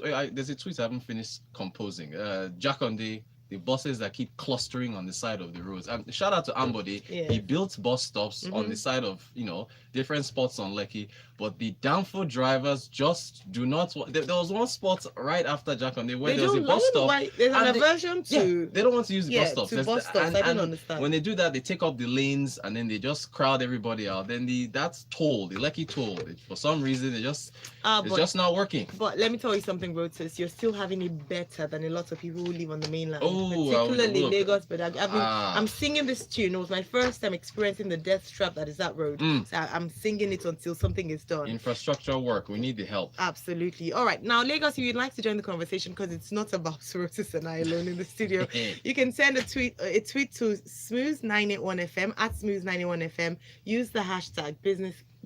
There's a tweet I haven't finished composing. Jack on the buses that keep clustering on the side of the roads. And shout out to Ambody. Yeah. He built bus stops on the side of different spots on Lekki. But the downfall drivers just do not. There was one spot right after Jack on where They there was a don't. I bus don't know stop. why there's an and aversion to. they don't want to use the bus Yeah, stops. to bus stops. I don't understand. When they do that, they take up the lanes and then they just crowd everybody out. Then that's toll, the Lekki toll. For some reason, it's just not working. But let me tell you something, Rotus. You're still having it better than a lot of people who live on the mainland, Oh, particularly look. Lagos. But I'm singing this tune. It was my first time experiencing the death trap that is that road. So I'm singing it until something is done. Infrastructure work. We need the help. Absolutely. All right. Now, Lagos, if you'd like to join the conversation, because it's not about Rotus and I alone in the studio, you can send a tweet to Smooth981FM at Smooth981FM. Use the hashtag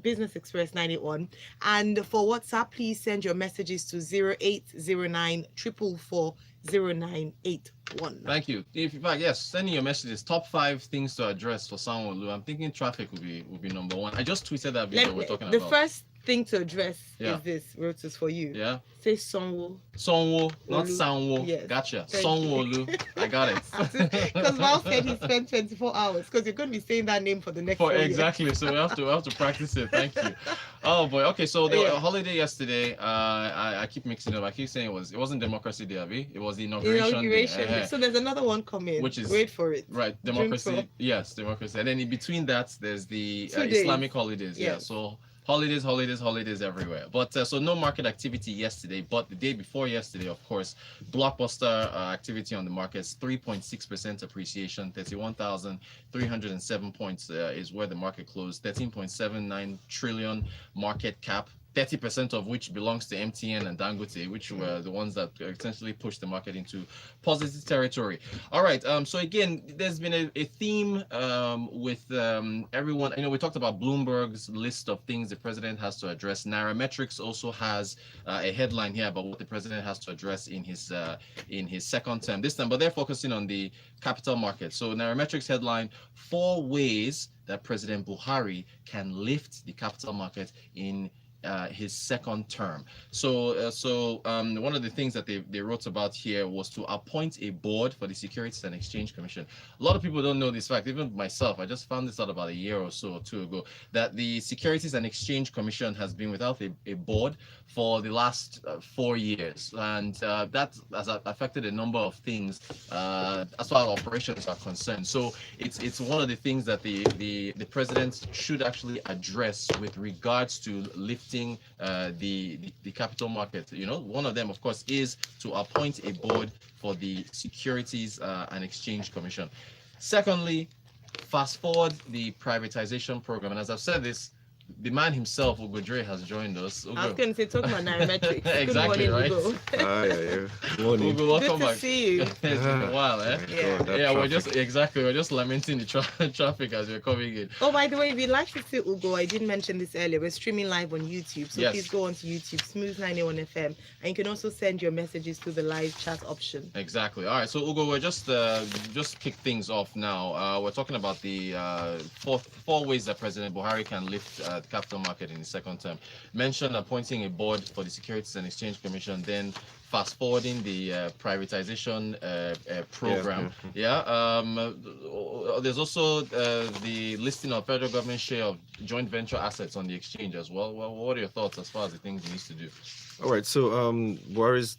Business Express 91, and for WhatsApp, please send your messages to 0809 444 0981. Thank you. In fact, yes, sending your messages. Top 5 things to address for Sanwo-Olu. I'm thinking traffic would be number 1. I just tweeted that video we're talking about. The first thing to address is this, Rotus, for you. Yeah. Say Sanwo. Sanwo, not Sanwo. Yes. Gotcha. Sanwo-Olu. I got it. Because Miles said he spent 24 hours. Because you're going to be saying that name for the next 4 years. Exactly. So we have to practice it. Thank you. Oh boy. Okay. So there was a holiday yesterday. I keep mixing it up. I keep saying it wasn't Democracy Day, Abi. It was the inauguration. Day. So there's another one coming. Which is, wait for it. Right. Democracy. Yes, democracy. And then in between that, there's the Islamic holidays. Yeah. So holidays everywhere. But so no market activity yesterday, but the day before yesterday, of course, blockbuster activity on the markets, 3.6% appreciation, 31,307 points is where the market closed, 13.79 trillion market cap. 30% of which belongs to MTN and Dangote, which were the ones that essentially pushed the market into positive territory. All right. So again, there's been a theme with everyone. We talked about Bloomberg's list of things the president has to address. Nairametrics also has a headline here about what the president has to address in his second term this time, but they're focusing on the capital market. So Nairametrics headline: 4 ways that President Buhari can lift the capital market in his second term. So one of the things that they wrote about here was to appoint a board for the Securities and Exchange Commission. A lot of people don't know this fact, even myself. I just found this out about a year or so or 2 ago, that the Securities and Exchange Commission has been without a board for the last 4 years, and that has affected a number of things as far as operations are concerned. So it's one of the things that the president should actually address with regards to lifting the capital market. One of them, of course, is to appoint a board for the Securities and Exchange Commission. Secondly, fast forward the privatization program, and as I've said this, the man himself, Ugo Dre, has joined us. Ugo. I was going to say, talk about Nairametrics. Exactly, good morning, right? Ugo. Good morning. Ugo, welcome Good to back. see you. It's been a while, eh? Yeah. We're just lamenting the traffic as we're coming in. Oh, by the way, if you'd like to see Ugo, I did mention this earlier. We're streaming live on YouTube, so Yes. please go on to YouTube, Smooth981 FM, and you can also send your messages to the live chat option. Exactly. All right. So Ugo, we're just kick things off now. We're talking about the four ways that President Buhari can lift the capital market in the second term. Mentioned appointing a board for the Securities and Exchange Commission, then fast forwarding the privatization program. There's also the listing of federal government share of joint venture assets on the exchange as well. What are your thoughts as far as the things he needs to do? All right, so Buhari's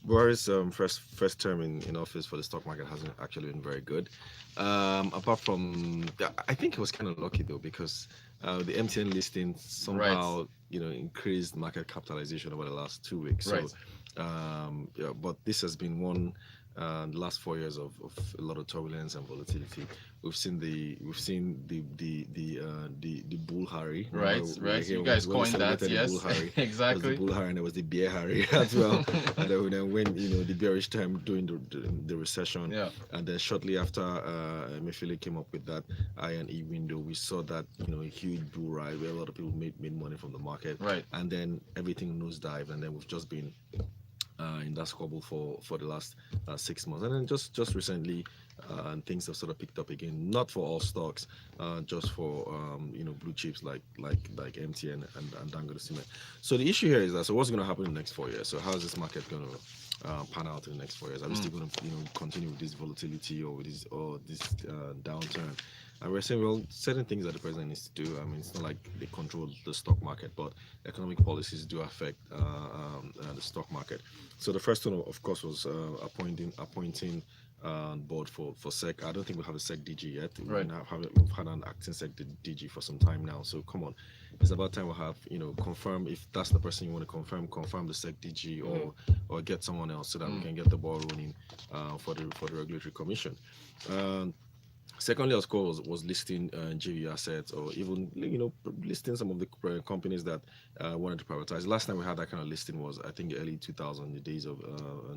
first term in office for the stock market hasn't actually been very good. Apart from, I think he was kind of lucky though, because the MTN listing somehow increased market capitalization over the last 2 weeks. Right. So, but this has been one the last 4 years of a lot of turbulence and volatility. We've seen the bull Harry. Right. You guys coined that, yes. Exactly. There was the bull Harry and there was the bear Harry as well. And then when the bearish time during the recession, and then shortly after Emefiele came up with that I and E window, we saw that a huge bull ride where a lot of people made money from the market. Right. And then everything nosedive, and then we've just been in that squabble for the last 6 months, and then just recently, things have sort of picked up again. Not for all stocks, just for blue chips like MTN and Dangote Cement. So the issue here is that, so what's going to happen in the next 4 years? So how is this market going to pan out in the next 4 years? Are we still going to continue with this volatility or with this downturn? And we're saying, well, certain things that the president needs to do. I mean, it's not like they control the stock market, but economic policies do affect the stock market. So the first one, of course, was appointing board for SEC. I don't think we have a SEC DG yet. Right. We've had an acting SEC DG for some time now. So come on, it's about time we have confirm, if that's the person you want to confirm the SEC DG or get someone else so that we can get the ball rolling for the regulatory commission. Secondly, of course, was listing JV assets, or even listing some of the companies that wanted to privatize. Last time we had that kind of listing was, I think, early 2000, the days of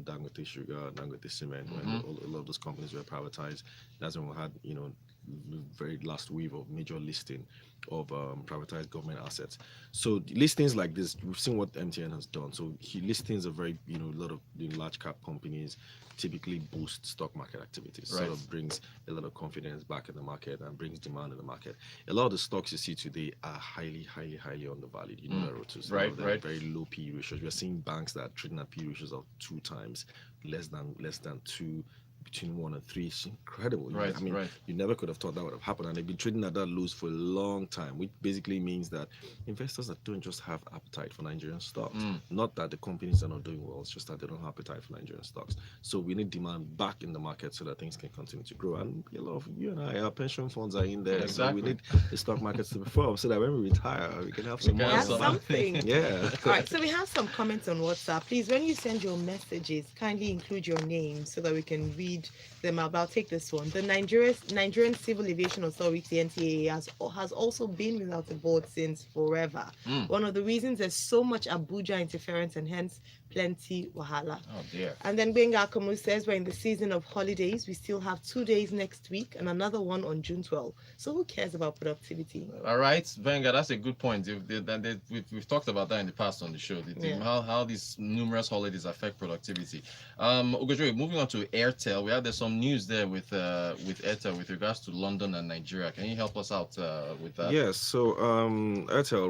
Dangote Sugar, Dangote Cement, when a lot of those companies were privatized. That's when we had the very last wave of major listing of privatized government assets. So listings like this, we've seen what MTN has done. So listings are very, a lot of large cap companies typically boost stock market activities. Right. Sort of brings a lot of confidence back in the market and brings demand in the market. A lot of the stocks you see today are highly undervalued. You know that, Rotus. Right. Very low P ratios. We're seeing banks that are trading at P ratios of 2 times, less than 2, between 1 and 3. It's incredible. Right. I mean, right. you never could have thought that would have happened, and they've been trading at that lows for a long time, which basically means that investors that don't just have appetite for Nigerian stocks. Not that the companies are not doing well, it's just that they don't have appetite for Nigerian stocks. So we need demand back in the market so that things can continue to grow. And a lot of you and I, our pension funds are in there. Exactly. So we need the stock markets to perform so that when we retire, we can have some can money. have something. Yeah. All right, so we have some comments on WhatsApp. Please, when you send your messages, kindly include your name so that we can read them out. I'll take this one. The Nigerian Civil Aviation Authority, NCAA, has also been without a board since forever. One of the reasons there's so much Abuja interference and hence plenty wahala. Oh dear. And then Benga Akamu says we're in the season of holidays. We still have 2 days next week and another one on June 12th. So who cares about productivity? All right, Benga, that's a good point. We've talked about that in the past on the show. How these numerous holidays affect productivity. Ogojoy, moving on to Airtel, there's some news there with Airtel with regards to London and Nigeria. Can you help us out with that? Yes. So Airtel,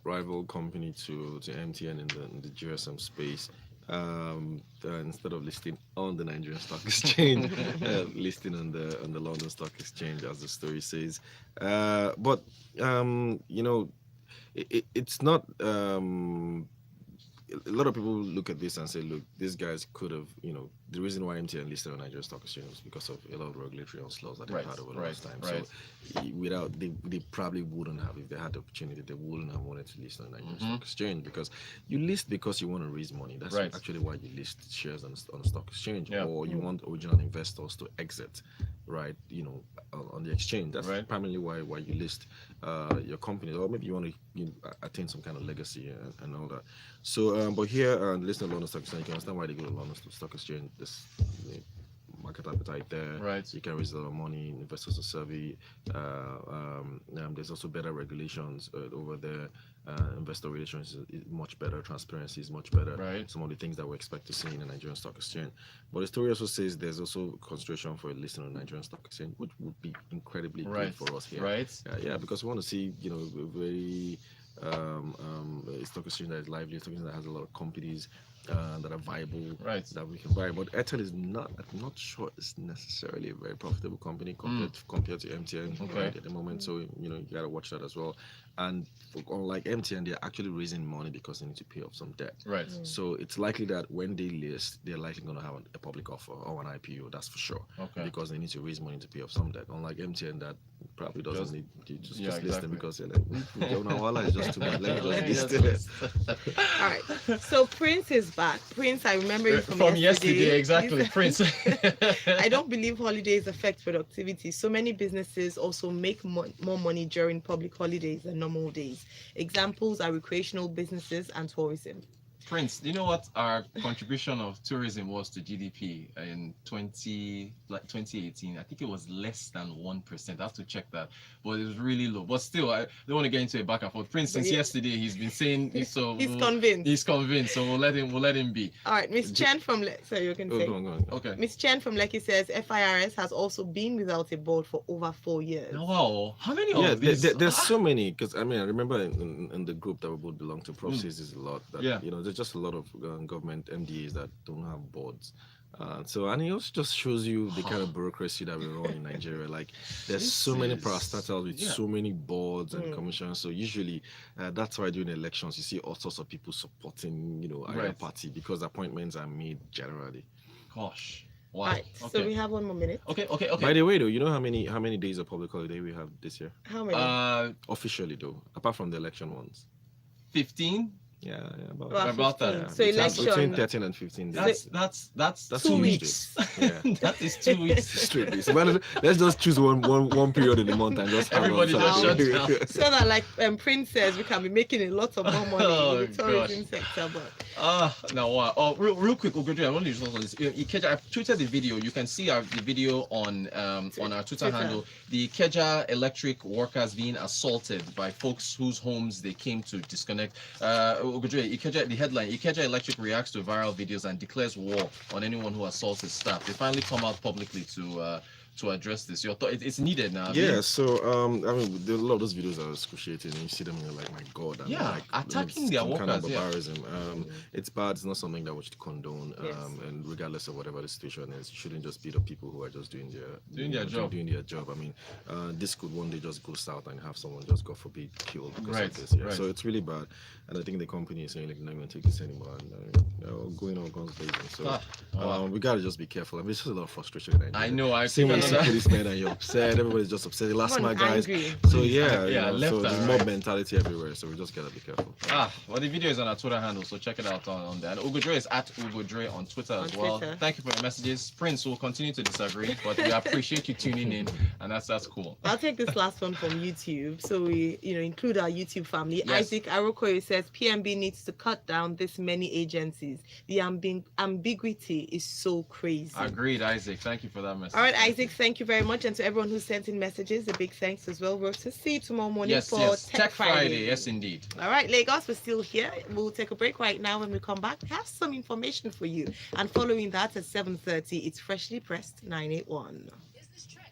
rival company to MTN in the GSM space. Instead of listing on the Nigerian Stock Exchange, listing on the London Stock Exchange, as the story says. But it's not. A lot of people look at this and say, look, these guys could have, the reason why MTN listed on Nigerian Stock Exchange was because of a lot of regulatory onslaughts that they've had over the last time. Right. So without, they probably wouldn't have, if they had the opportunity, they wouldn't have wanted to list on Nigerian Stock Exchange, because you list because you want to raise money. That's actually why you list shares on the stock exchange, or you want original investors to exit, right? On the exchange. That's primarily why you list your company, or maybe you want to attain some kind of legacy and all that. So, but here, listing on London Stock Exchange, you can understand why they go to London Stock Exchange. This market appetite there. Right. You can raise a lot of money. Investors are savvy. There's also better regulations over there. Investor relations is much better. Transparency is much better. Right. Some of the things that we expect to see in the Nigerian Stock Exchange. But the story also says there's also consideration for a listing on the Nigerian Stock Exchange, which would be incredibly good for us here. Right. Yeah, because we want to see, a very stock exchange that is lively, stock exchange that has a lot of companies that are viable, that we can buy. But Airtel is not. I'm not sure it's necessarily a very profitable company compared to MTN right at the moment. So you gotta watch that as well. And unlike MTN, they're actually raising money because they need to pay off some debt. Right. So it's likely that when they list, they're likely going to have a public offer or an IPO. That's for sure. Okay. Because they need to raise money to pay off some debt. Unlike MTN, that probably doesn't need to just exactly. list them because they're like, it's just too bad. Let me just list it. All right. So Prince is back. Prince, I remember you from yesterday. Exactly, Prince. I don't believe holidays affect productivity. So many businesses also make more money during public holidays than normal days. Examples are recreational businesses and tourism. Prince, do you know what our contribution of tourism was to GDP in 2018? I think it was less than 1%. I have to check that, but it was really low. But still, I don't want to get into a back and forth. Prince, since yesterday, he's been saying so. He's convinced. He's convinced, so we'll let him be. All right, Miss Chen from so you can say. Go on. Okay. Miss Chen from Lekki says FIRS has also been without a board for over 4 years. Wow, how many of these? There's so many, because I mean, I remember in the group that we both belong to, Prof says there's a lot. That, there's just a lot of government MDAs that don't have boards. And it also just shows you the kind of bureaucracy that we run in Nigeria. Like, there's so many parastatals with so many boards and commissions. So usually, that's why during elections you see all sorts of people supporting, either party, because appointments are made generally. Gosh. Wow. Right. Okay. So we have 1 more minute. Okay. By the way, though, you know how many days of public holiday we have this year? How many? Officially, though, apart from the election ones. 15. Yeah, about that. Yeah. So election between 13 and 15 days. That's 2 weeks. Yeah. That is 2 weeks straight days. So let's just choose one period in the month and just everybody just shut down. So that, like Prince says, we can be making a lot of more money in the tourism sector. But now what? Oh, real quick, Ogojo, I want to just this. Ikeja, I've tweeted the video. You can see the video on our Twitter handle. The Ikeja electric workers being assaulted by folks whose homes they came to disconnect. Ogojo, Ikeja, the headline: Ikeja Electric reacts to viral videos and declares war on anyone who assaults his staff. They finally come out publicly to address this. Your thought? It's needed now. Yeah. So I mean, a lot of those videos are excruciating, and you see them and you're like, my God. And like, attacking their workers. Kind of barbarism. It's bad. It's not something that we should condone. And regardless of whatever the situation is, you shouldn't just beat up people who are just doing their job. I mean, this could one day just go south and have someone just, God forbid, killed because of this. Yeah. So it's really bad. And I think the company is saying, like, no, I'm going to take this anymore. And they're going on guns blazing. So we got to just be careful. I mean, it's just a lot of frustration. I know. Same with some policemen, and you're upset. Everybody's just upset. The last my guys. Angry. So so there's right. mob mentality everywhere. So we just gotta be careful. Well, the video is on our Twitter handle, so check it out on there. And Ugo Dre is at Ugo Dre on Twitter as well. Twitter. Thank you for your messages. Prince will continue to disagree, but we appreciate you tuning in, and that's cool. I'll take this last one from YouTube. So we, include our YouTube family. Yes. Isaac Arokoye says PMB needs to cut down this many agencies. The ambiguity is so crazy. Agreed, Isaac. Thank you for that message. All right, Isaac, thank you very much. And to everyone who sent in messages, a big thanks as well. Rotus, see you tomorrow morning for Tech Friday. Yes, indeed. All right, Lagos, we're still here. We'll take a break right now. When we come back, we have some information for you. And following that at 7:30, it's Freshly Pressed 981. Business Trend.